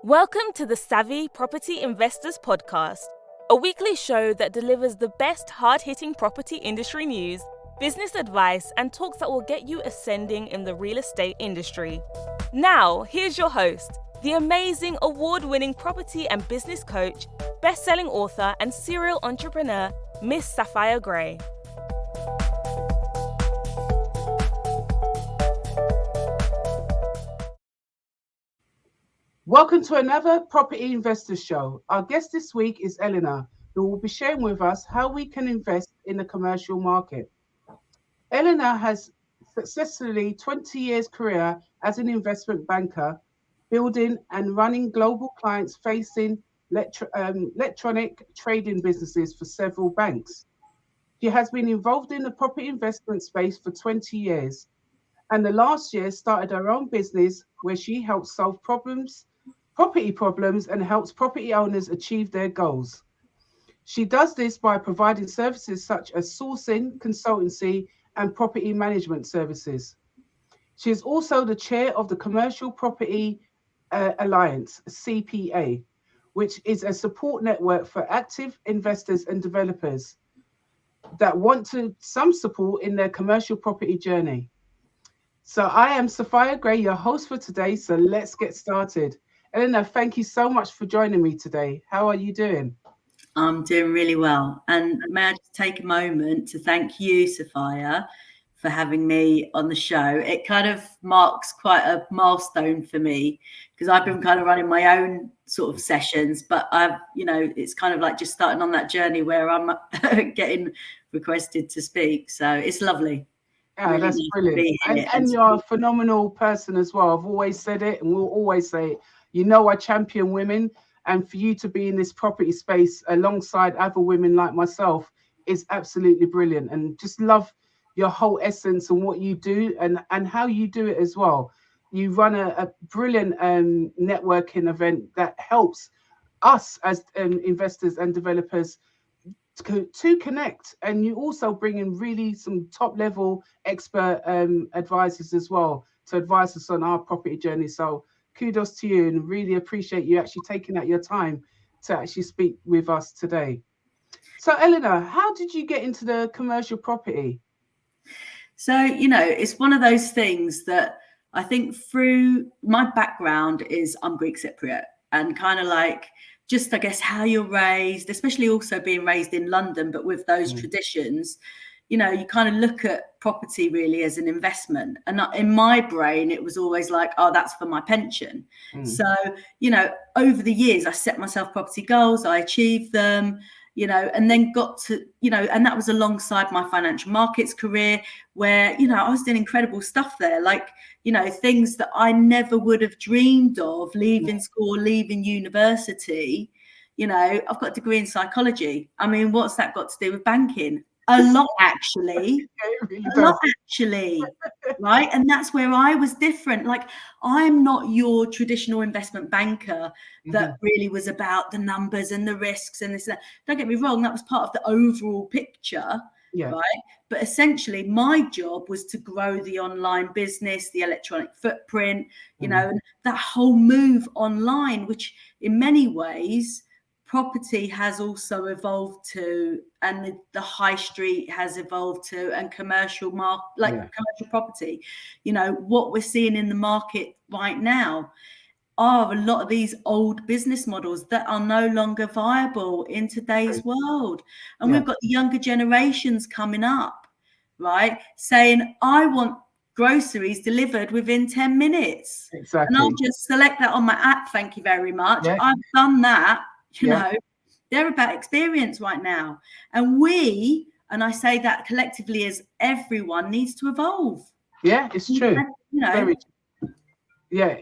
Welcome to the Savvy Property Investors Podcast, a weekly show that delivers the best hard-hitting property industry news, business advice, and talks that will get you ascending in the real estate industry. Now, here's your host, the amazing award-winning property and business coach, best-selling author, and serial entrepreneur, Miss Sapphire Gray. Welcome to another Property Investors Show. Our guest this week is Elena, who will be sharing with us how we can invest in the commercial market. Elena has successfully 20 years career as an investment banker, building and running global clients-facing electronic trading businesses for several banks. She has been involved in the property investment space for 20 years, and the last year started her own business where she helps solve property problems and helps property owners achieve their goals. She does this by providing services such as sourcing, consultancy, and property management services. She is also the chair of the Commercial Property Alliance, CPA, which is a support network for active investors and developers that want some support in their commercial property journey. So I am Sapphire Gray, your host for today, so let's get started. Elena, thank you so much for joining me today. How are you doing? I'm doing really well. And may I just take a moment to thank you, Sapphire, for having me on the show. It kind of marks quite a milestone for me because I've been kind of running my own sort of sessions, but it's kind of like just starting on that journey where I'm getting requested to speak. So it's lovely. Yeah, really, that's brilliant. And you're a phenomenal person as well. I've always said it and we'll always say it. You know, I champion women, and for you to be in this property space alongside other women like myself is absolutely brilliant. And just love your whole essence and what you do and how you do it as well. You run a brilliant networking event that helps us as investors and developers to connect, and you also bring in really some top level expert advisors as well to advise us on our property journey. So kudos to you, and really appreciate you actually taking out your time to actually speak with us today. So Elena, how did you get into the commercial property? So, it's one of those things that I think through my background is I'm Greek Cypriot, and kind of like just, I guess, how you're raised, especially also being raised in London, but with those traditions, you kind of look at property really as an investment. And in my brain, it was always like, oh, that's for my pension. So, over the years, I set myself property goals, I achieved them, and then got to, and that was alongside my financial markets career where, I was doing incredible stuff there, like, things that I never would have dreamed of leaving school, leaving university. I've got a degree in psychology. I mean, what's that got to do with banking? A lot, actually. Right? And that's where I was different. Like, I'm not your traditional investment banker that really was about the numbers and the risks and this and that. Don't get me wrong, that was part of the overall picture, right? But essentially, my job was to grow the online business, the electronic footprint, and that whole move online, which in many ways, property has also evolved to, and the high street has evolved to, and commercial property. What we're seeing in the market right now are a lot of these old business models that are no longer viable in today's world. And we've got the younger generations coming up, right, saying, I want groceries delivered within 10 minutes. Exactly. And I'll just select that on my app. Thank you very much. I've done that. They're about experience right now. And we, and I say that collectively as everyone, needs to evolve. Yeah, it's true. Very true. Yeah.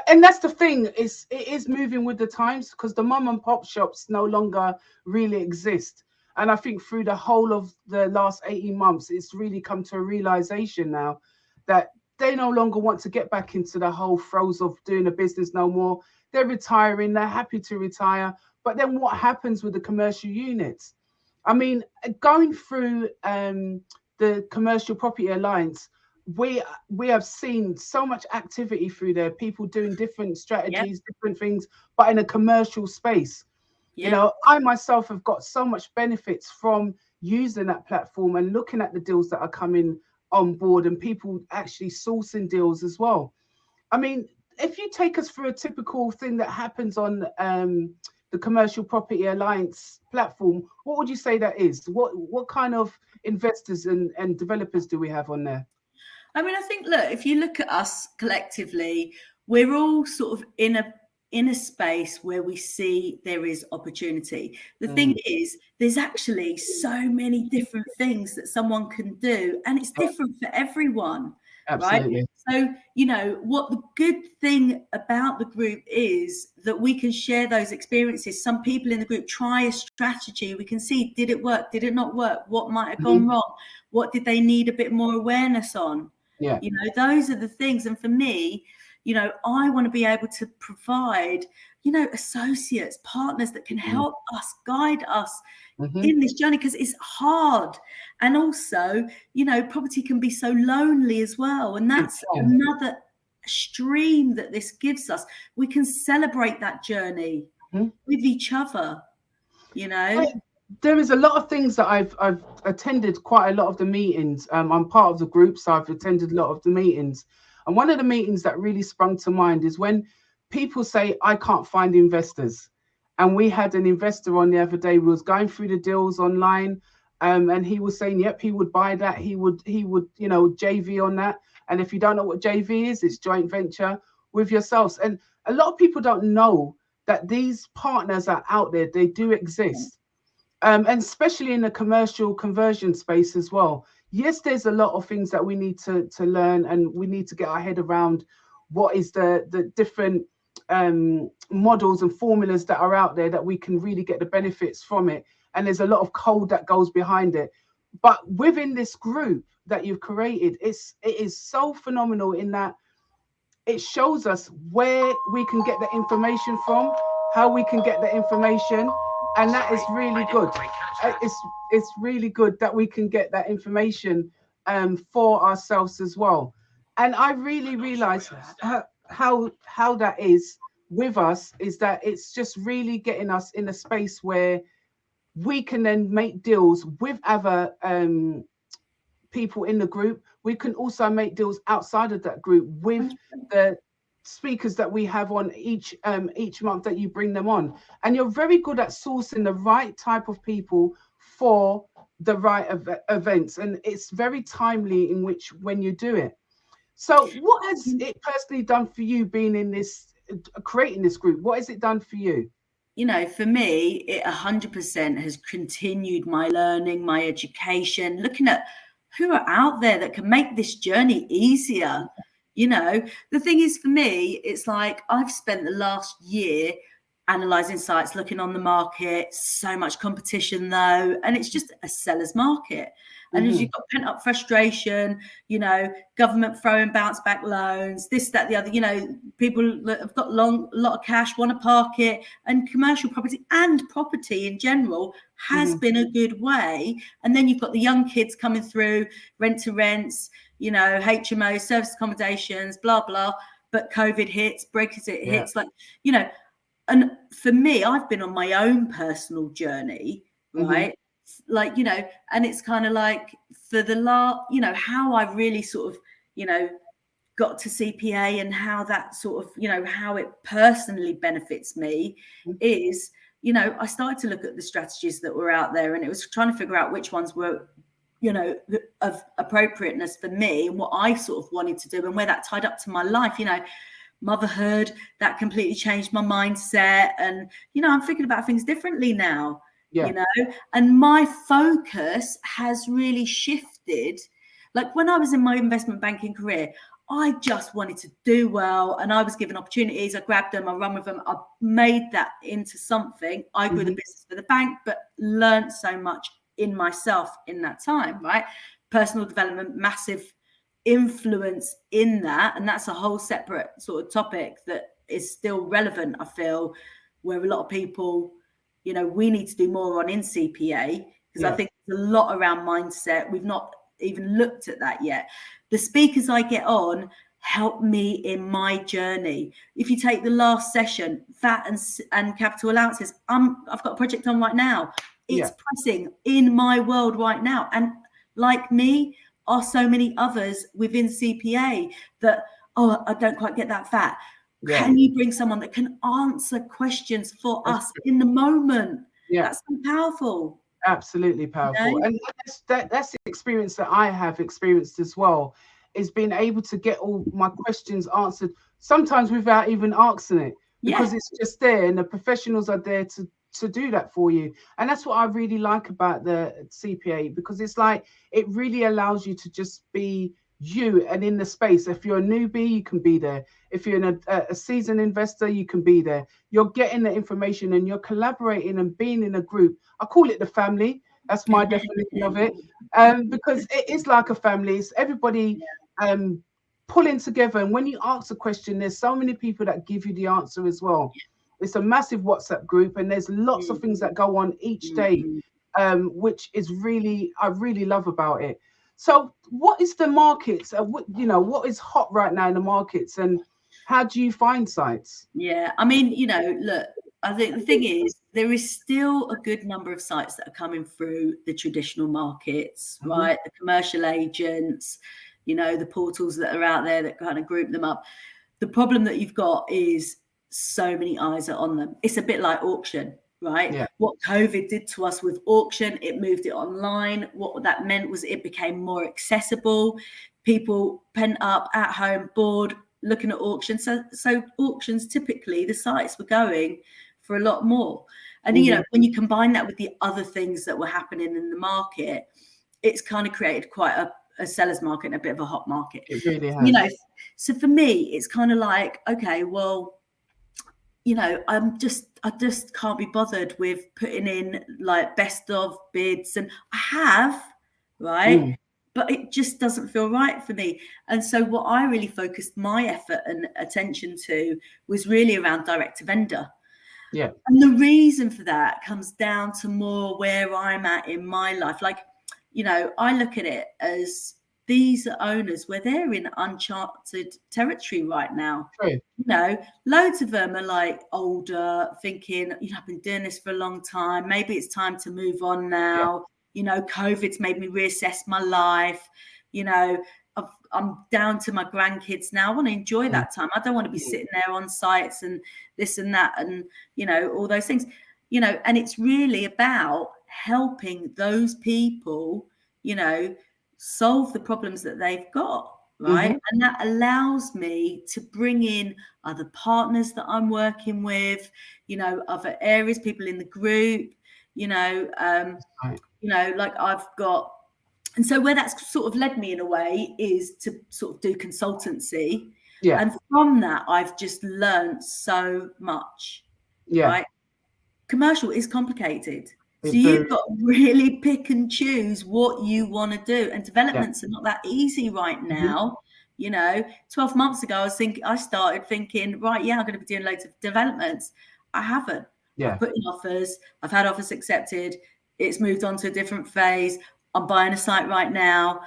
And that's the thing, it is moving with the times, because the mom and pop shops no longer really exist. And I think through the whole of the last 18 months, it's really come to a realization now that they no longer want to get back into the whole throes of doing a business no more. They're retiring, they're happy to retire. But then what happens with the commercial units? I mean, going through the Commercial Property Alliance, we have seen so much activity through there, people doing different strategies, different things, but in a commercial space. You know, I myself have got so much benefits from using that platform and looking at the deals that are coming on board and people actually sourcing deals as well. I mean, if you take us through a typical thing that happens on the Commercial Property Alliance platform, what would you say that is? What kind of investors and developers do we have on there? I mean, I think, look, if you look at us collectively, we're all sort of in a space where we see there is opportunity. The thing is, there's actually so many different things that someone can do, and it's different for everyone. Absolutely. Right? So, you know, what the good thing about the group is that we can share those experiences. Some people in the group try a strategy. We can see, did it work? Did it not work? What might have gone wrong? What did they need a bit more awareness on? Yeah. You know, those are the things. And for me, you know, I want to be able to provide, you know, associates, partners that can help us, guide us in this journey, because it's hard. And also, you know, property can be so lonely as well. And that's another stream that this gives us. We can celebrate that journey with each other, you know. There is a lot of things that I've attended quite a lot of the meetings. I'm part of the group, so I've attended a lot of the meetings. And one of the meetings that really sprung to mind is when people say, I can't find investors. And we had an investor on the other day. We was going through the deals online, and he was saying, yep, he would buy that. He would, you know, JV on that. And if you don't know what JV is, it's joint venture with yourselves. And a lot of people don't know that these partners are out there. They do exist. And especially in the commercial conversion space as well. Yes, there's a lot of things that we need to learn, and we need to get our head around what is the different models and formulas that are out there that we can really get the benefits from it. And there's a lot of code that goes behind it. But within this group that you've created, it is so phenomenal in that it shows us where we can get the information from, how we can get the information. And that is really good. It's really good that we can get that information for ourselves as well. And I really realized how that is with us, is that it's just really getting us in a space where we can then make deals with other people in the group. We can also make deals outside of that group with the speakers that we have on each month that you bring them on. And you're very good at sourcing the right type of people for the right events, and it's very timely in which when you do it. So what has it personally done for you being in this, creating this group? What has it done for you? You know, for me, it 100% has continued my learning, my education, looking at who are out there that can make this journey easier. You know, the thing is, for me, it's like I've spent the last year analysing sites, looking on the market, so much competition though, and it's just a seller's market. And as you've got pent up frustration, you know, government throwing bounce back loans, this, that, the other, you know, people that have got a lot of cash want to park it, and commercial property and property in general has been a good way. And then you've got the young kids coming through, rent to rents, you know, HMO, service accommodations, blah, blah. But COVID hits, Brexit hits, like, you know, and for me, I've been on my own personal journey, right? Like, you know, and it's kind of like for the last, you know, how I really sort of, you know, got to CPA and how that sort of, you know, how it personally benefits me is, you know, I started to look at the strategies that were out there, and it was trying to figure out which ones were, you know, of appropriateness for me and what I sort of wanted to do, and where that tied up to my life. You know, motherhood, that completely changed my mindset, and, you know, I'm thinking about things differently now. You know, and my focus has really shifted. Like when I was in my investment banking career, I just wanted to do well, and I was given opportunities. I grabbed them, I run with them. I made that into something. I grew the business for the bank, but learned so much in myself in that time, right? Personal development, massive influence in that. And that's a whole separate sort of topic that is still relevant, I feel, where a lot of people, you know, we need to do more on in CPA, because I think there's a lot around mindset. We've not even looked at that yet. The speakers I get on help me in my journey. If you take the last session, VAT and capital allowances, I've got a project on right now. It's pressing in my world right now. And like me are so many others within CPA that, oh, I don't quite get that VAT. Yeah. Can you bring someone that can answer questions for us in the moment? Yeah. That's so powerful. Absolutely powerful. You know? And that's the experience that I have experienced as well, is being able to get all my questions answered, sometimes without even asking it, because it's just there and the professionals are there to do that for you. And that's what I really like about the CPA, because it's like, it really allows you to just be you and in the space. If you're a newbie, you can be there. If you're a seasoned investor, you can be there. You're getting the information and you're collaborating and being in a group. I call it the family. That's my definition of it, because it is like a family. It's everybody pulling together. And when you ask a question, there's so many people that give you the answer as well. It's a massive WhatsApp group, and there's lots of things that go on each day, which is I really love about it. So what is the markets? What is hot right now in the markets, and how do you find sites? Yeah, I mean, look, I think the thing is, there is still a good number of sites that are coming through the traditional markets, right? The commercial agents, the portals that are out there that kind of group them up. The problem that you've got is so many eyes are on them. It's a bit like auction, right? Yeah. What COVID did to us with auction, it moved it online. What that meant was it became more accessible. People pent up at home, bored, looking at auctions. So auctions, typically the sites were going for a lot more. And when you combine that with the other things that were happening in the market, it's kind of created quite a seller's market and a bit of a hot market. It really has. So for me, it's kind of like, okay, well, I just can't be bothered with putting in like best of bids, and I have, right? But it just doesn't feel right for me. And so what I really focused my effort and attention to was really around direct to vendor. Yeah. And the reason for that comes down to more where I'm at in my life. Like, I look at it as these are owners where they're in uncharted territory right now. True. Loads of them are like older, thinking, I've been doing this for a long time. Maybe it's time to move on now. Yeah. COVID's made me reassess my life. I'm down to my grandkids now. I want to enjoy that time. I don't want to be sitting there on sites and this and that and, all those things, and it's really about helping those people, solve the problems that they've got, right? And that allows me to bring in other partners that I'm working with, other areas, people in the group, like I've got. And so where that's sort of led me in a way is to sort of do consultancy. Yeah. And from that, I've just learned so much. Yeah. Right? Commercial is complicated. So you've got to really pick and choose what you want to do. And developments are not that easy right now. 12 months ago, I started thinking, right, I'm going to be doing loads of developments. I haven't. Yeah. I've put in offers. I've had offers accepted. It's moved on to a different phase. I'm buying a site right now,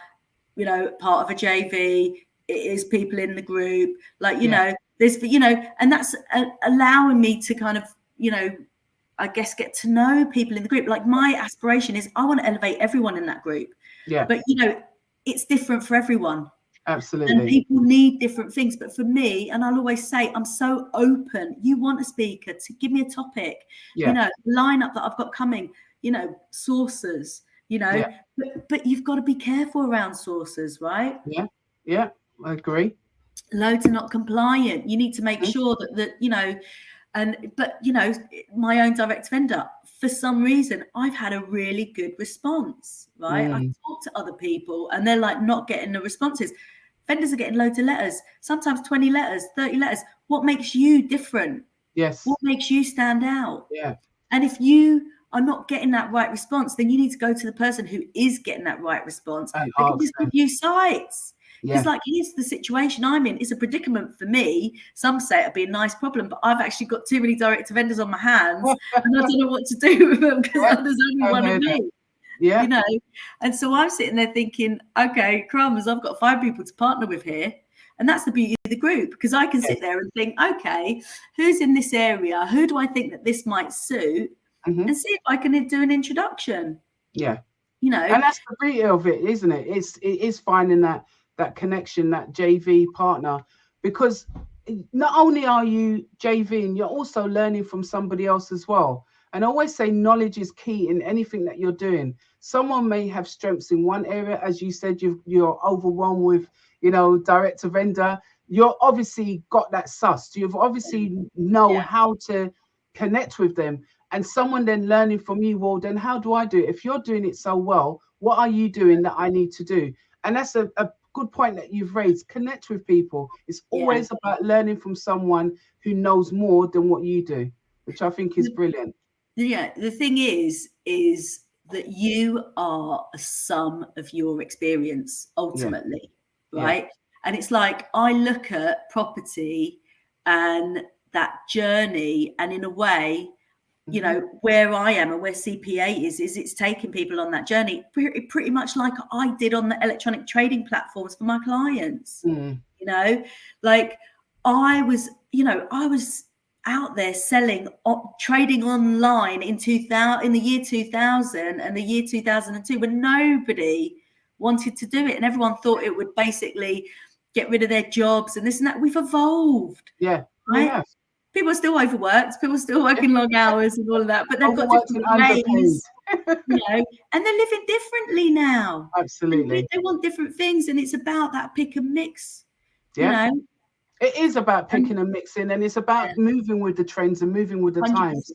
part of a JV. It is people in the group, there's, and that's allowing me to kind of, I guess, get to know people in the group. Like my aspiration is I want to elevate everyone in that group. Yeah. But, it's different for everyone. Absolutely. And people need different things. But for me, and I'll always say, I'm so open. You want a speaker to give me a topic, lineup that I've got coming, sources, but you've got to be careful around sources, right? Yeah, I agree. Loads are not compliant. You need to make sure that my own direct vendor, for some reason, I've had a really good response, right? I've talked to other people and they're like not getting the responses. Vendors are getting loads of letters, sometimes 20 letters, 30 letters. What makes you different? Yes. What makes you stand out? Yeah. And if you are not getting that right response, then you need to go to the person who is getting that right response. They can just give you sites. Because here's the situation I'm in. It's a predicament for me. Some say it'd be a nice problem, but I've actually got too many direct vendors on my hands and I don't know what to do with them because there's only one of me. Yeah. You know, and so I'm sitting there thinking, okay, crumbs, I've got 5 people to partner with here. And that's the beauty of the group, because I can sit there and think, okay, who's in this area? Who do I think that this might suit? And see if I can do an introduction. Yeah. You know, and that's the beauty of it, isn't it? It is finding that connection, that JV partner, because not only are you JVing, you're also learning from somebody else as well. And I always say knowledge is key in anything that you're doing. Someone may have strengths in one area, as you said, you're overwhelmed with, direct to vendor. You're obviously got that sus. You've obviously know how to connect with them. And someone then learning from you, well, then how do I do it? If you're doing it so well, what are you doing that I need to do? And that's a good point that you've raised. Connect with people. It's always about learning from someone who knows more than what you do, which I think is brilliant. Yeah, the thing is that you are a sum of your experience ultimately, right? And it's like, I look at property and that journey, and in a way, where I am and where CPA is it's taking people on that journey pretty much like I did on the electronic trading platforms for my clients. Like I was out there selling, trading online in the year 2000 and the year 2002, when nobody wanted to do it, and everyone thought it would basically get rid of their jobs and this and that. We've evolved. Yeah, right? People are still overworked. People are still working long hours and all of that, but they've got different ways, and they're living differently now. Absolutely, they want different things, and it's about that pick and mix. It is about picking and mixing, and it's about moving with the trends and moving with the 100%. Times.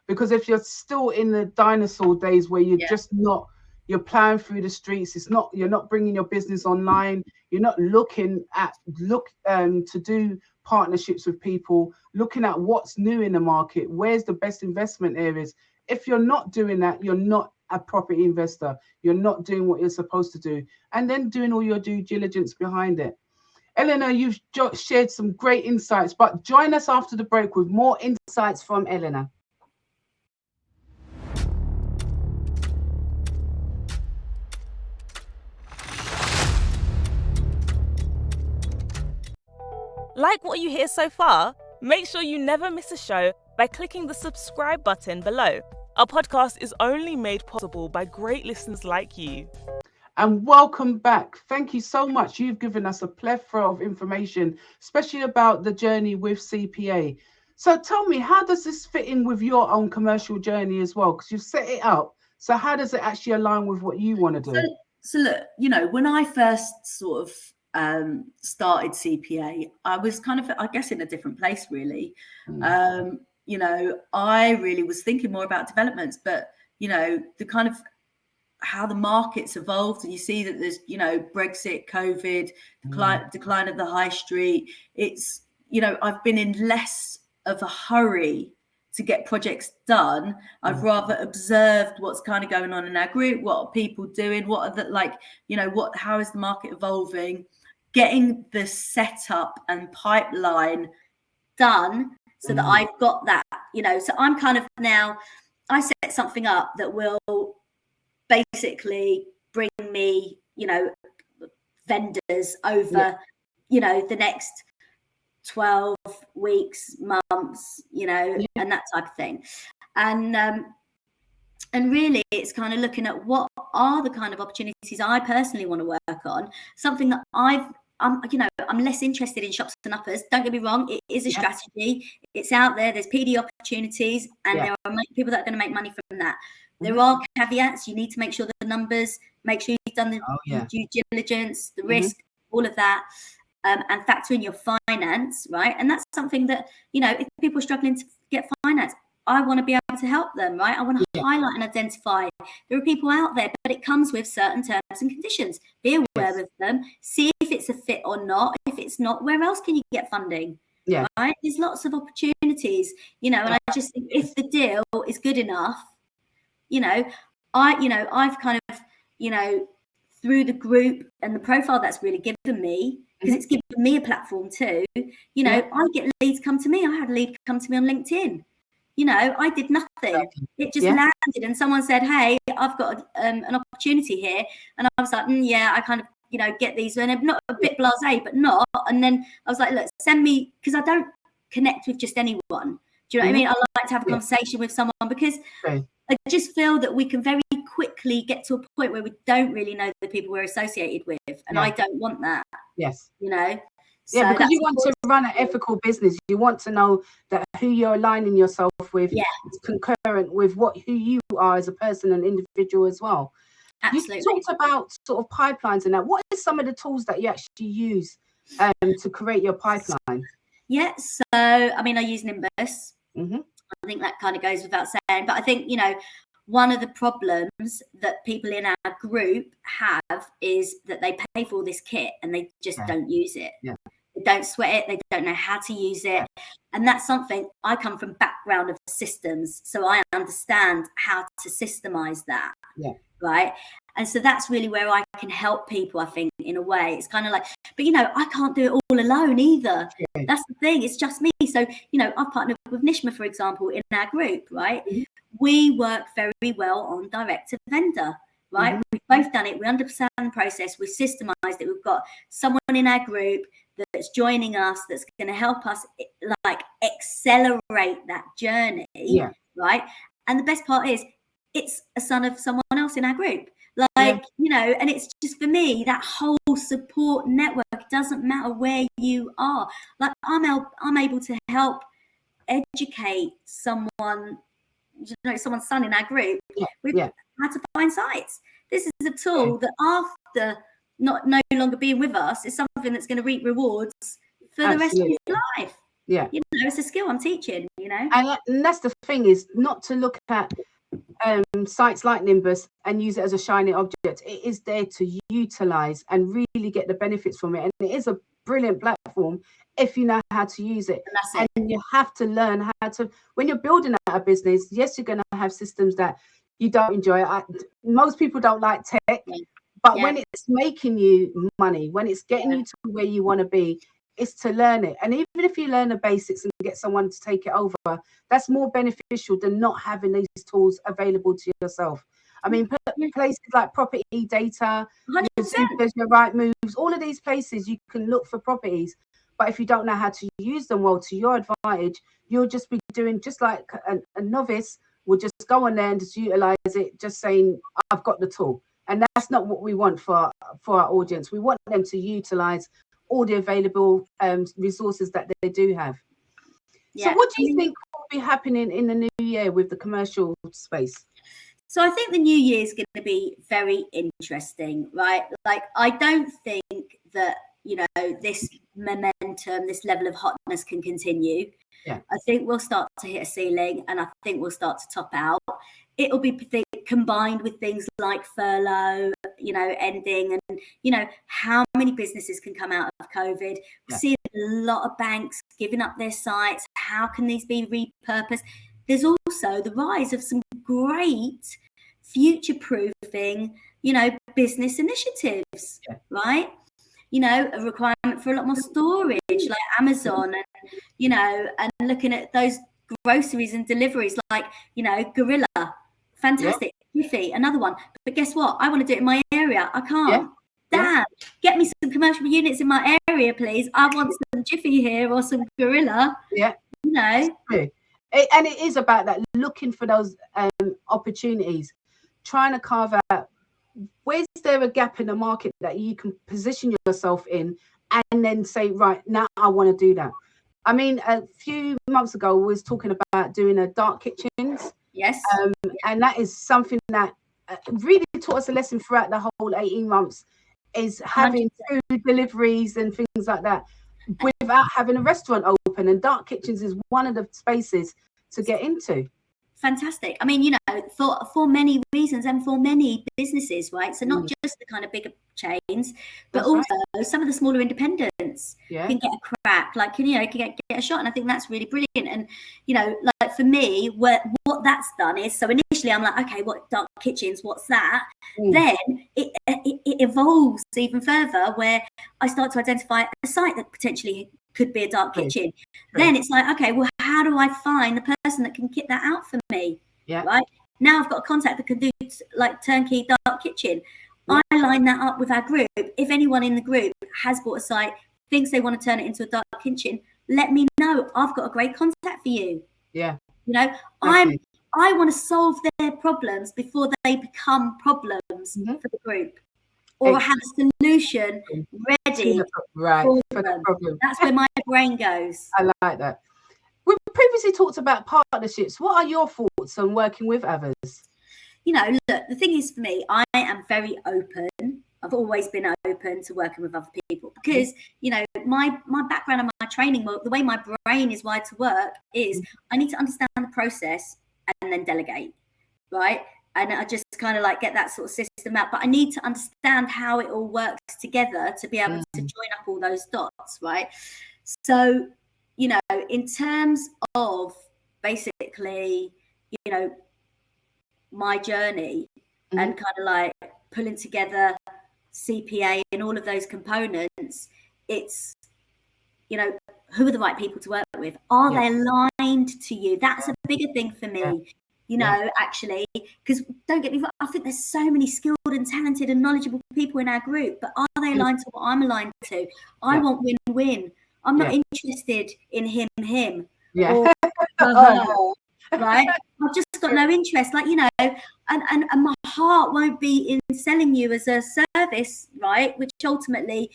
Because if you're still in the dinosaur days where you're just not, you're plowing through the streets, you're not bringing your business online, you're not looking to do partnerships with people, looking at what's new in the market, where's the best investment areas. If you're not doing that, you're not a property investor. You're not doing what you're supposed to do, and then doing all your due diligence behind it. Elena, you've shared some great insights, but join us after the break with more insights from Elena. Like what you hear so far? Make sure you never miss a show by clicking the subscribe button below. Our podcast is only made possible by great listeners like you. And welcome back. Thank you so much. You've given us a plethora of information, especially about the journey with CPA. So tell me, how does this fit in with your own commercial journey as well? Because you've set it up. So how does it actually align with what you want to do? So look, when I first sort of started CPA, I was kind of, I guess, in a different place, really. I really was thinking more about developments, but, the kind of how the market's evolved, and you see that there's, Brexit, COVID, decline of the high street. It's, I've been in less of a hurry to get projects done. I've rather observed what's kind of going on in our group, what are people doing, what are the, how is the market evolving, getting the setup and pipeline done so that I've got that, so I'm kind of now, I set something up that will basically bring me, vendors over, the next 12 weeks, months, and that type of thing. And really it's kind of looking at what are the kind of opportunities I personally want to work on, something that I'm less interested in shops and uppers. Don't get me wrong, it is a strategy. It's out there. There's PD opportunities, and there are people that are going to make money from that. There are caveats. You need to make sure the numbers, make sure you've done the due diligence, the risk, all of that, and factor in your finance, right? And that's something that, if people are struggling to get finance, I want to be able to help them, right? I want to highlight and identify there are people out there, but it comes with certain terms and conditions. Be aware of them, see if it's a fit or not. If it's not, where else can you get funding? Right? There's lots of opportunities, and I just think if the deal is good enough, I've kind of, through the group and the profile that's really given me, because it's given me a platform too, I get leads come to me. I had a lead come to me on LinkedIn. I did nothing. It just landed, and someone said, hey, I've got an opportunity here. And I was like, yeah, I kind of, get these, and I'm not a bit blasé, but not. And then I was like, look, send me, because I don't connect with just anyone. Do you know what I mean? I like to have a conversation with someone, because I just feel that we can very quickly get to a point where we don't really know the people we're associated with. And I don't want that. Yes. So because you want to run an ethical business. You want to know that who you're aligning yourself with is concurrent with who you are as a person and individual as well. Absolutely. You talked about sort of pipelines and that. What are some of the tools that you actually use to create your pipeline? Yeah, so I mean, I use Nimbus. I think that kind of goes without saying, but I think, one of the problems that people in our group have is that they pay for all this kit and they just don't use it. They don't sweat it. They don't know how to use it. And that's something, I come from background of systems, so I understand how to systemize that. Right. And so that's really where I can help people, I think, in a way. It's kind of like, but I can't do it all alone either. That's the thing. It's just me. So, I've partnered with Nishma, for example, in our group, right? We work very well on direct to vendor, right? We've both done it. We understand the process. We've systemized it. We've got someone in our group that's joining us, that's going to help us like accelerate that journey, right? And the best part is, it's a son of someone else in our group. And it's just, for me, that whole support network, doesn't matter where you are. Like, I'm able to help educate someone, someone's son in our group with how to find sites. This is a tool that after no longer being with us is something that's going to reap rewards for the rest of your life. It's a skill I'm teaching, And that's the thing, is not to look at sites like Nimbus and use it as a shiny object. It is there to utilize and really get the benefits from it, and it is a brilliant platform if you know how to use it. And you have to learn how to, when you're building out a business, yes, you're going to have systems that you don't enjoy. Most people don't like tech, but when it's making you money, when it's getting you to where you want to be, is to learn it. And even if you learn the basics and get someone to take it over, that's more beneficial than not having these tools available to yourself. I mean, places like property data, your right moves, all of these places you can look for properties. But if you don't know how to use them well to your advantage, you'll just be doing just like a novice will just go on there and just utilize it, just saying, I've got the tool. And that's not what we want for our audience. We want them to utilize all the available resources that they do have. So what do you think will be happening in the new year with the commercial space? So I think the new year is going to be very interesting, right? Like, I don't think that, this momentum, this level of hotness can continue. I think we'll start to hit a ceiling, and I think we'll start to top out. It'll be combined with things like furlough, ending, and, how many businesses can come out of COVID. We're seeing a lot of banks giving up their sites. How can these be repurposed? There's also the rise of some great future-proofing, business initiatives, right? A requirement for a lot more storage, like Amazon, and, and looking at those groceries and deliveries, like, Gorilla. Fantastic. Jiffy, another one. But guess what? I want to do it in my area. I can't. Damn. Get me some commercial units in my area, please. I want some Jiffy here or some Gorilla. And it is about that, looking for those opportunities, trying to carve out, where's there a gap in the market that you can position yourself in, and then say, right, now I want to do that. I mean, a few months ago, we was talking about doing a dark kitchens. And that is something that really taught us a lesson throughout the whole 18 months, is having 100%. Food deliveries and things like that without having a restaurant open. And dark kitchens is one of the spaces to get into. Fantastic. I mean, for many reasons and for many businesses, right? So not just the kind of bigger chains, but also some of the smaller independents can get a crack, like, can get a shot. And I think that's really brilliant. And, like, for me, what that's done is, so initially I'm like, okay, what dark kitchens, what's that? Then it evolves even further, where I start to identify a site that potentially could be a dark kitchen. Then it's like, okay, well, how do I find the person that can kit that out for me? Right now I've got a contact that can do like turnkey dark kitchen. I line that up with our group. If anyone in the group has bought a site, thinks they want to turn it into a dark kitchen, let me know. I've got a great contact for you. You know, I want to solve their problems before they become problems for the group, or have a solution ready for the problem. That's where my brain goes. I like that. We've previously talked about partnerships. What are your thoughts on working with others? You know, look, the thing is, for me, I am very open. I've always been open to working with other people because, you know, my background and my training, the way my brain is wired to work is I need to understand the process and then delegate, right? And I just kind of like get that sort of system out. But I need to understand how it all works together to be able to join up all those dots, right? So, you know, in terms of basically, you know, my journey and kind of like pulling together CPA and all of those components, it's, you know, who are the right people to work with? Are they aligned to you? That's a bigger thing for me, you know, actually, because don't get me wrong, I think there's so many skilled and talented and knowledgeable people in our group, but are they aligned to what I'm aligned to? I want win-win. I'm not interested in him or her, right? I've just got no interest, like, you know, and my heart won't be in selling you as a service, right? Which ultimately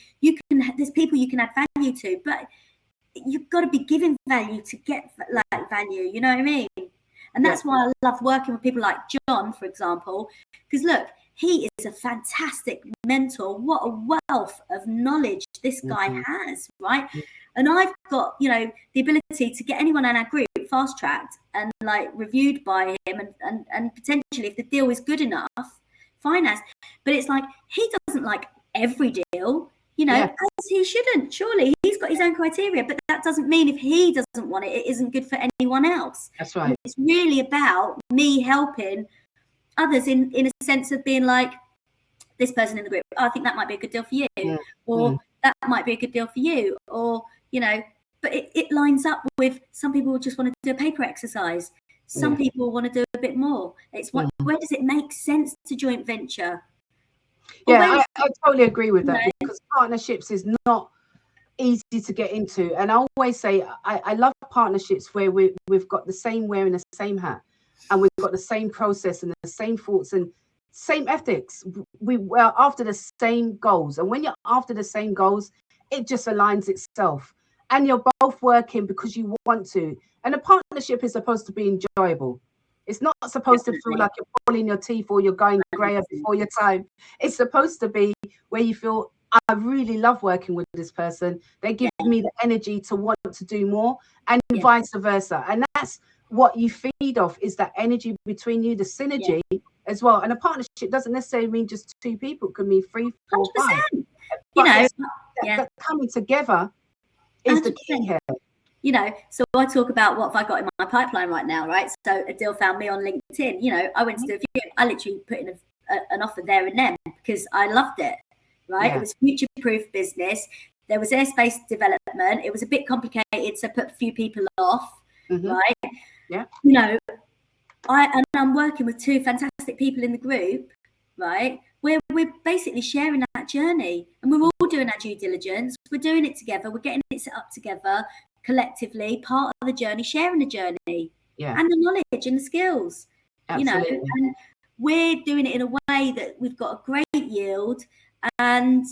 there's people you can add value to, but you've got to be giving value to get like value, you know what I mean? And that's why I love working with people like John, for example, because look, he is a fantastic mentor. What a wealth of knowledge this guy has, right? And I've got, you know, the ability to get anyone in our group fast tracked and like reviewed by him and potentially, if the deal is good enough, financed. But it's like, he doesn't like every deal, you know, as he shouldn't. Surely he's got his own criteria, but that doesn't mean if he doesn't want it, it isn't good for anyone else. That's right. And it's really about me helping others in a sense of being like, this person in the group, I think that might be a good deal for you, or that might be a good deal for you, or, you know, but it lines up with some people just want to do a paper exercise. Some people want to do a bit more. It's where does it make sense to joint venture? I totally agree with that, because partnerships is not easy to get into. And I always say I love partnerships where we've got the same wearing the same hat, and we've got the same process and the same thoughts and same ethics. We're after the same goals, and when you're after the same goals, it just aligns itself, and you're both working because you want to. And a partnership is supposed to be enjoyable. It's not supposed to feel like you're pulling your teeth or you're going grayer before your time. It's supposed to be where you feel, I really love working with this person. They give me the energy to want to do more, and vice versa. And that's what you feed off, is that energy between you, the synergy as well. And a partnership doesn't necessarily mean just two people. It can mean 3, 4, 5. You know, that coming together is 100%. The key here. You know, so I talk about what have I got in my pipeline right now, right? So a deal found me on LinkedIn. You know, I went to do a view. I literally put in an offer there and then because I loved it, right? It was future-proof business. There was airspace development. It was a bit complicated, so put a few people off, right? Yeah. You know, I'm working with 2 fantastic people in the group, right? Where we're basically sharing that journey, and we're all doing our due diligence. We're doing it together. We're getting it set up together. Collectively, part of the journey, sharing the journey and the knowledge and the skills. Absolutely. You know, and we're doing it in a way that we've got a great yield, and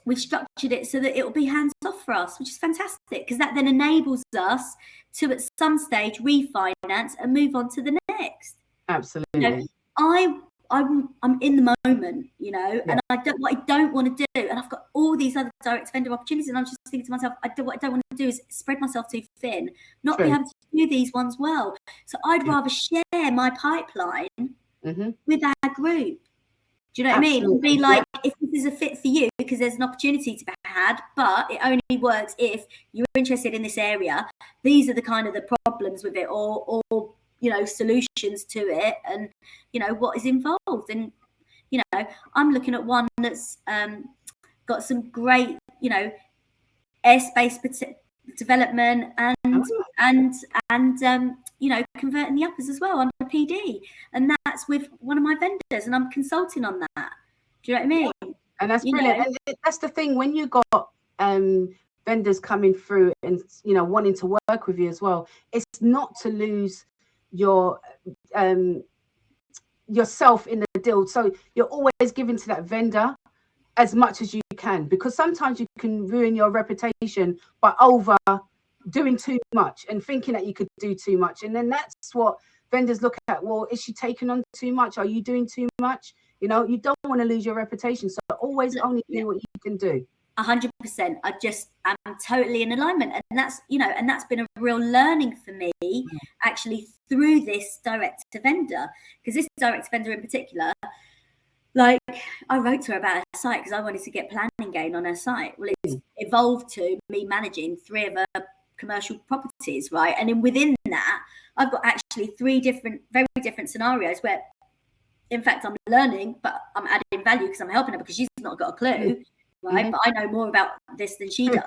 we've structured it so that it will be hands off for us, which is fantastic, because that then enables us to at some stage refinance and move on to the next. Absolutely. You know, I'm in the moment, you know, and what I don't want to do, and I've got all these other direct vendor opportunities, and I'm just thinking to myself, what I don't want to do is spread myself too thin, not be able to do these ones well. So I'd rather share my pipeline with our group. Do you know what I mean? And be like, if this is a fit for you, because there's an opportunity to be had, but it only works if you're interested in this area. These are the kind of the problems with it, or solutions to it, and what is involved. And I'm looking at one that's got some great airspace development and converting the uppers as well on the PD, and that's with one of my vendors, and I'm consulting on that. Do you know what I mean? And that's brilliant. And that's the thing, when you got vendors coming through and wanting to work with you as well, it's not to lose your yourself in the deal. So you're always giving to that vendor as much as you can, because sometimes you can ruin your reputation by over doing too much and thinking that you could do too much. And then that's what vendors look at. Well, is she taking on too much? Are you doing too much? You don't want to lose your reputation. So always only do what you can do. 100%. I'm totally in alignment, and that's been a real learning for me actually through this direct to vendor, because this direct to vendor in particular, like, I wrote to her about her site because I wanted to get planning gain on her site. Well, it's evolved to me managing 3 of her commercial properties, right? And then within that, I've got actually 3 very different scenarios where, in fact, I'm learning, but I'm adding value because I'm helping her, because she's not got a clue, right? But I know more about this than she does,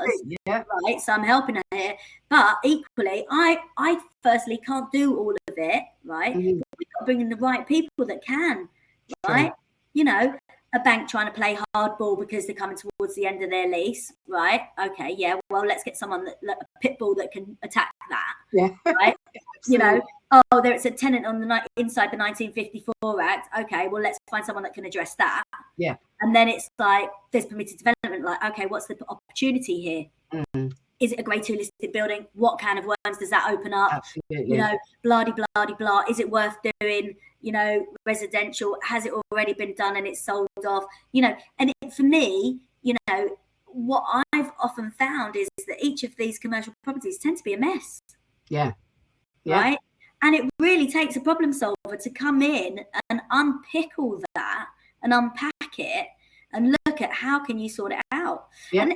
right? So I'm helping her here. But equally, I firstly can't do all of it, right? But we've got to bring in the right people that can, right? A bank trying to play hardball because they're coming towards the end of their lease, right? Okay, yeah, well, let's get someone a pit bull that can attack that, right? There's a tenant on inside the 1954 Act. Okay, well, let's find someone that can address that. Yeah. And then it's like, there's permitted development. Like, okay, what's the opportunity here? Is it a grade 2 listed building? What kind of worms does that open up? Absolutely. Blah, blah, blah, blah. Is it worth doing? Residential, has it already been done and it's sold off? And for me, what I've often found is that each of these commercial properties tend to be a mess. Yeah. Right? And it really takes a problem solver to come in and unpick all that and unpack it and look at how can you sort it out. Yeah.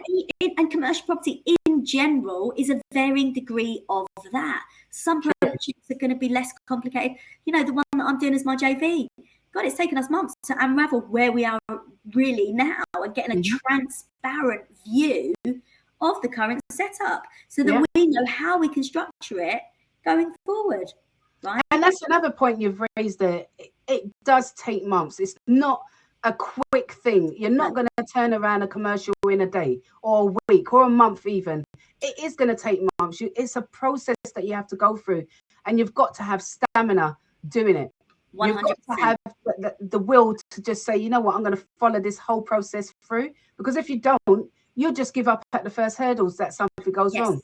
And commercial property in general is a varying degree of that. Some projects are going to be less complicated. The one that I'm doing is my JV. God, it's taken us months to unravel where we are really now and getting a transparent view of the current setup, so that we know how we can structure it going forward. Right? And that's another point you've raised there. It does take months. It's not a quick thing. You're not going to turn around a commercial in a day or a week or a month even. It is going to take months. It's a process that you have to go through, and you've got to have stamina doing it. 100%. You've got to have the will to just say, you know what, I'm going to follow this whole process through, because if you don't, you'll just give up at the first hurdles that something goes wrong.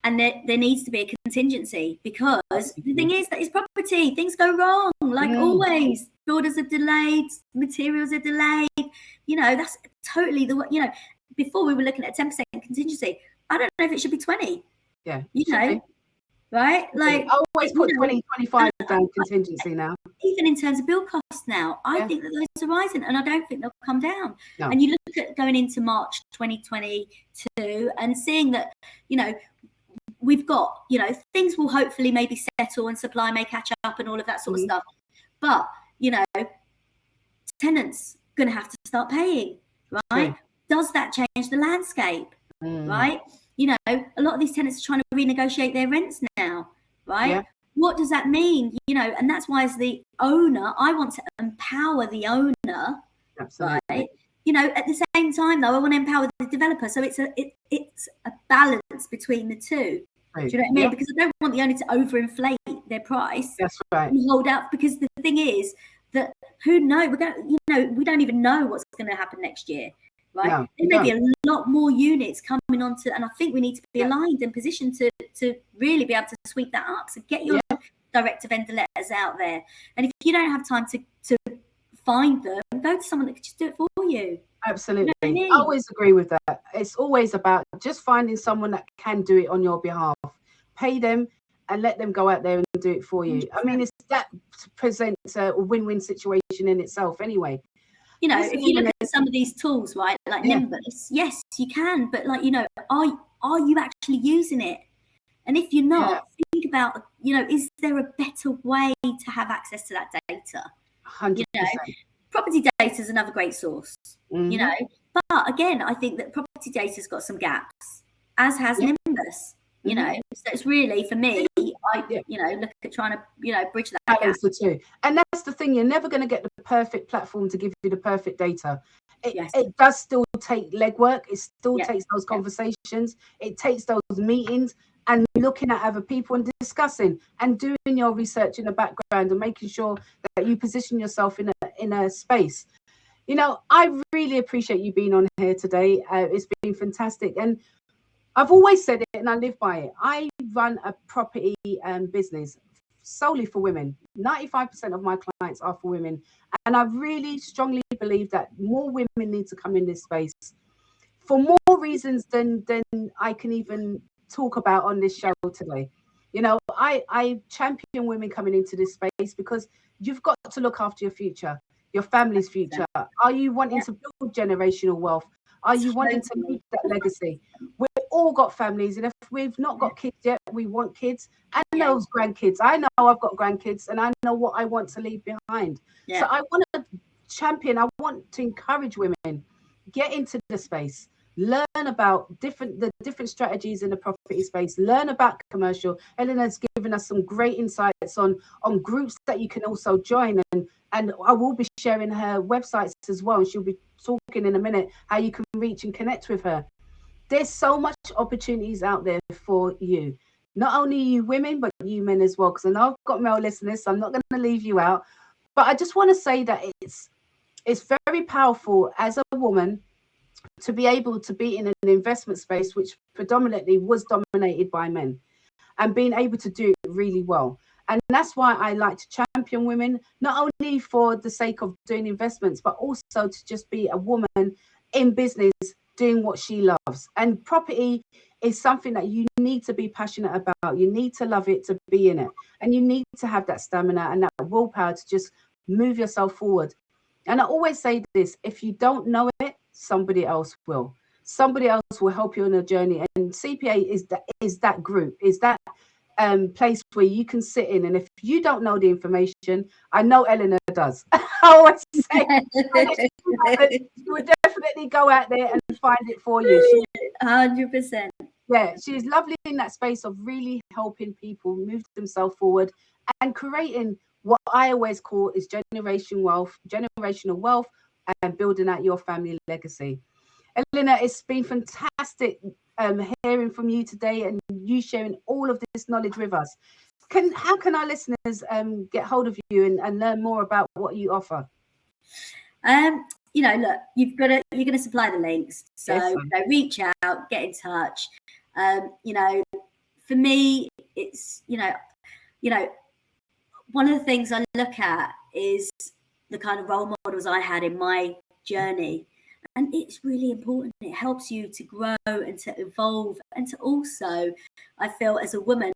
And there needs to be a contingency, because the thing is that it's property. Things go wrong, like always. Builders are delayed, materials are delayed. That's totally before we were looking at 10% contingency. I don't know if it should be 20. Yeah. Right? Like, I always put 20, 25 down contingency now. Even in terms of build costs now, I think that those are rising, and I don't think they'll come down. No. And you look at going into March 2022 and seeing that, we've got, things will hopefully maybe settle and supply may catch up and all of that sort of stuff. But, tenants going to have to start paying, right? Does that change the landscape, right? A lot of these tenants are trying to renegotiate their rents now, right? Yeah. What does that mean? And that's why, as the owner, I want to empower the owner, right? At the same time, though, I want to empower the developer. So it's a balance between the two. Right. Do you know what I mean? Because I don't want the owner to overinflate their price. That's right. And hold out, because the thing is that who knows? We don't even know what's going to happen next year, right? No, there may be a lot more units coming onto, and I think we need to be aligned and positioned to really be able to sweep that up. So get your direct to vendor letters out there, and if you don't have time to find them, go to someone that can just do it for you. Absolutely. I always agree with that. It's always about just finding someone that can do it on your behalf. Pay them and let them go out there and do it for you. I mean, that presents a win-win situation in itself anyway. If you look at some of these tools, right, like Nimbus, yes, you can, but are you actually using it? And if you're not, think about, is there a better way to have access to that data? 100%. Property data is another great source, but again, I think that property data's got some gaps, as has Nimbus. So it's really, for me, I look at trying to bridge that gap. Balance the two. And that's the thing, you're never going to get the perfect platform to give you the perfect data. It does still take legwork, it still takes those conversations, it takes those meetings and looking at other people and discussing and doing your research in the background and making sure that you position yourself in a space. I really appreciate you being on here today. It's been fantastic, and I've always said it and I live by it. I run a property business solely for women. 95% of my clients are for women, and I really strongly believe that more women need to come in this space for more reasons than I can even talk about on this show today. I champion women coming into this space because you've got to look after your future, your family's future. Are you wanting to build generational wealth? Are you wanting to leave that legacy? We've all got families, and if we've not got kids yet, we want kids and those grandkids. I know I've got grandkids, and I know what I want to leave behind. So I want to champion, I want to encourage women, get into the space, learn about the different strategies in the property space, learn about commercial. Elena's given us some great insights on groups that you can also join, and I will be sharing her websites as well, and she'll be talking in a minute how you can reach and connect with her. There's so much opportunities out there for you, not only you women, but you men as well, because I know I've got male listeners, so I'm not going to leave you out. But I just want to say that it's very powerful as a woman to be able to be in an investment space which predominantly was dominated by men, and being able to do it really well. And that's why I like to champion women, not only for the sake of doing investments, but also to just be a woman in business doing what she loves. And property is something that you need to be passionate about. You need to love it to be in it. And you need to have that stamina and that willpower to just move yourself forward. And I always say this, if you don't know it, somebody else will. Somebody else will help you on a journey. And CPA is that group, is that place where you can sit in. And if you don't know the information, I know Elena does. I always say she would definitely go out there and find it for you. 100%. Yeah, she's lovely in that space of really helping people move themselves forward and creating what I always call is generational wealth, and building out your family legacy. Elena, it's been fantastic hearing from you today and you sharing all of this knowledge with us. How can our listeners get hold of you and learn more about what you offer? Look, you're gonna supply the links, so reach out, get in touch. For me, it's one of the things I look at is the kind of role models I had in my journey. And it's really important. It helps you to grow and to evolve and to also, I feel, as a woman,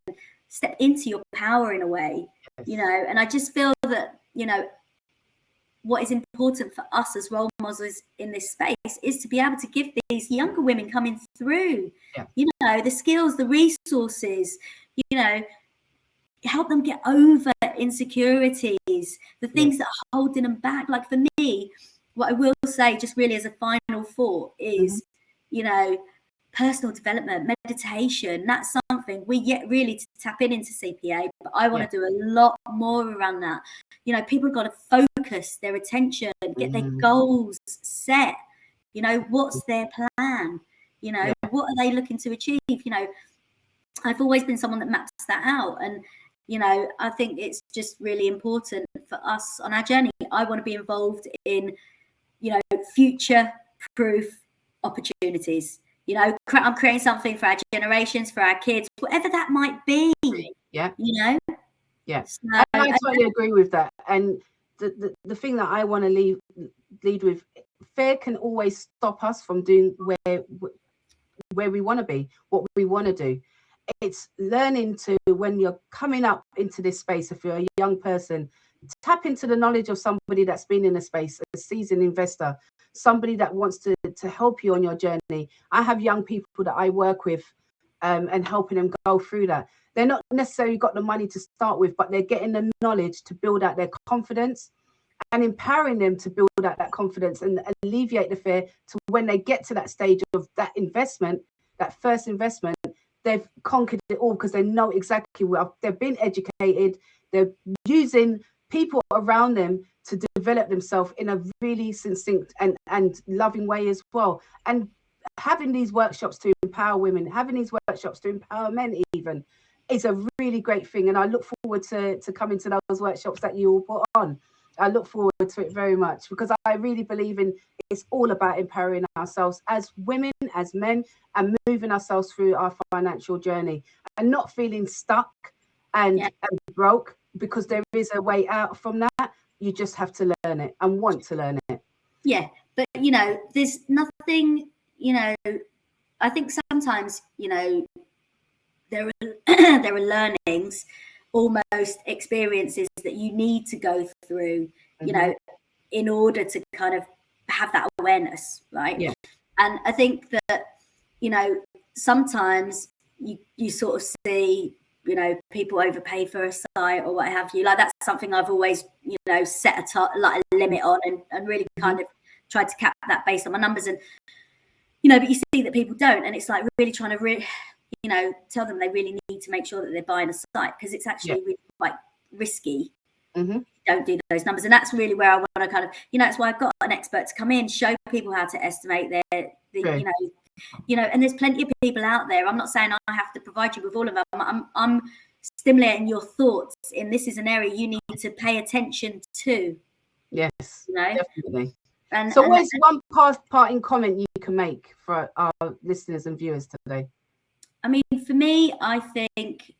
step into your power in a way, and I just feel that, what is important for us as role models in this space is to be able to give these younger women coming through, the skills, the resources, help them get over insecurities, the things that are holding them back. Like for me, what I will say just really as a final thought is, personal development, meditation, that's something we yet really to tap into CPA, but I want to do a lot more around that. People have got to focus their attention, get their goals set, what's their plan, what are they looking to achieve? I've always been someone that maps that out, and I think it's just really important for us on our journey. I want to be involved in future proof opportunities. I'm creating something for our generations, for our kids, whatever that might be. Yeah. So, I totally agree with that. And the thing that I want to lead with, fear can always stop us from doing where we want to be, what we want to do. It's learning to, when you're coming up into this space, if you're a young person, tap into the knowledge of somebody that's been in a space, a seasoned investor, somebody that wants to help you on your journey. I have young people that I work with and helping them go through that. They're not necessarily got the money to start with, but they're getting the knowledge to build out their confidence and empowering them to build out that confidence and alleviate the fear to when they get to that stage of that investment, that first investment, they've conquered it all because they know exactly what they've been educated. They're using people around them to develop themselves in a really succinct and loving way as well. And having these workshops to empower women, having these workshops to empower men even, is a really great thing. And I look forward to coming to those workshops that you all put on. I look forward to it very much because I really believe in it's all about empowering ourselves as women, as men, and moving ourselves through our financial journey and not feeling stuck and broke, because there is a way out from that. You just have to learn it and want to learn it. Yeah, but there's nothing, I think sometimes, there are learnings, almost experiences that you need to go through, in order to kind of have that awareness, right? Yeah. And I think that, sometimes you sort of see, people overpay for a site or what have you. Like that's something I've always, set a limit on and really kind of tried to cap that based on my numbers. And, but you see that people don't, and it's like really trying to tell them they really need to make sure that they're buying a site because it's actually really quite risky. Don't do those numbers. And that's really where I want to kind of, that's why I've got an expert to come in, show people how to estimate and there's plenty of people out there. I'm not saying I have to provide you with all of them. I'm stimulating your thoughts in this is an area you need to pay attention to. Yes, definitely. And what's one parting comment you can make for our listeners and viewers today? I mean, for me, I think,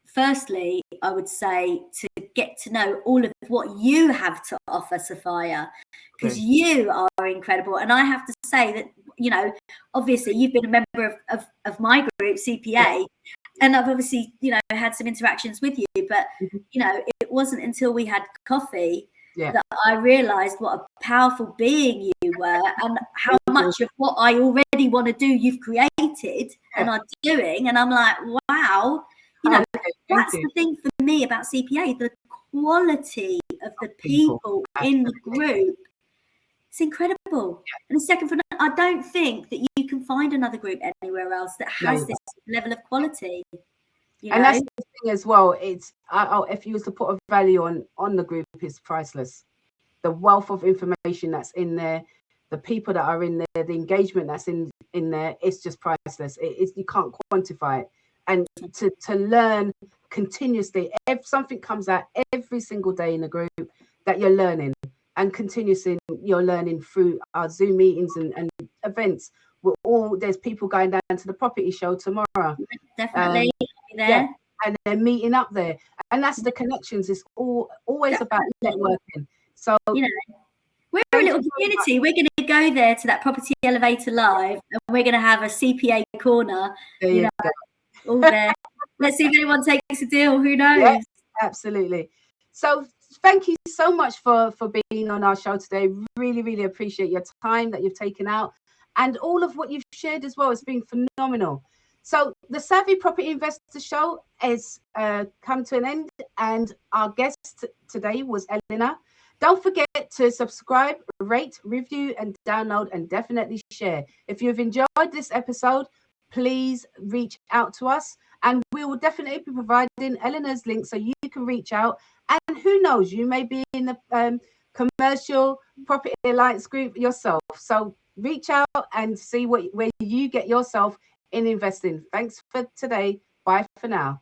firstly, I would say to get to know all of what you have to offer, Sophia, because you are incredible. And I have to say that, obviously you've been a member of my group, CPA, and I've obviously, had some interactions with you, but, it wasn't until we had coffee that I realised what a powerful being you were and how much of what I already want to do you've created and are doing. And I'm like, wow, that's the thing for me about CPA, the quality of the people in the group. It's incredible. And the second, I don't think that you can find another group anywhere else that has this level of quality. And that's the thing as well. It's if you was to put a value on the group, it's priceless. The wealth of information that's in there, the people that are in there, the engagement that's in there, it's just priceless. You can't quantify it. And to learn continuously, if something comes out every single day in the group that you're learning, and continuously you're learning through our Zoom meetings and events. There's people going down to the property show tomorrow. Definitely there. Yeah, and they're meeting up there, and that's the connections. It's always about networking. So we're a little community. We're going to go there to that Property Elevator Live, and we're going to have a CPA corner. All there. Let's see if anyone takes a deal. Who knows? Yes, absolutely. So thank you so much for being on our show today. Really, really appreciate your time that you've taken out and all of what you've shared as well. It's been phenomenal. So the Savvy Property Investor Show has come to an end, and our guest today was Elena. Don't forget to subscribe, rate, review, and download, and definitely share. If you've enjoyed this episode, please reach out to us, and we will definitely be providing Elena's link so you can reach out. And who knows, you may be in the Commercial Property Alliance group yourself. So reach out and see where you get yourself in investing. Thanks for today. Bye for now.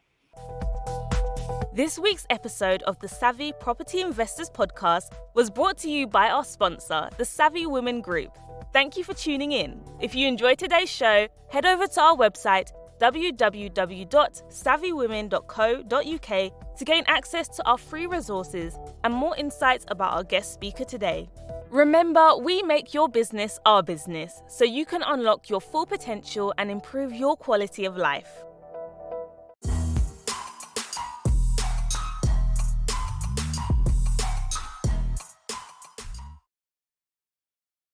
This week's episode of the Savvy Property Investors Podcast was brought to you by our sponsor, the Savvy Women Group. Thank you for tuning in. If you enjoyed today's show, head over to our website, www.savvywomen.co.uk, to gain access to our free resources and more insights about our guest speaker today. Remember, we make your business our business, so you can unlock your full potential and improve your quality of life.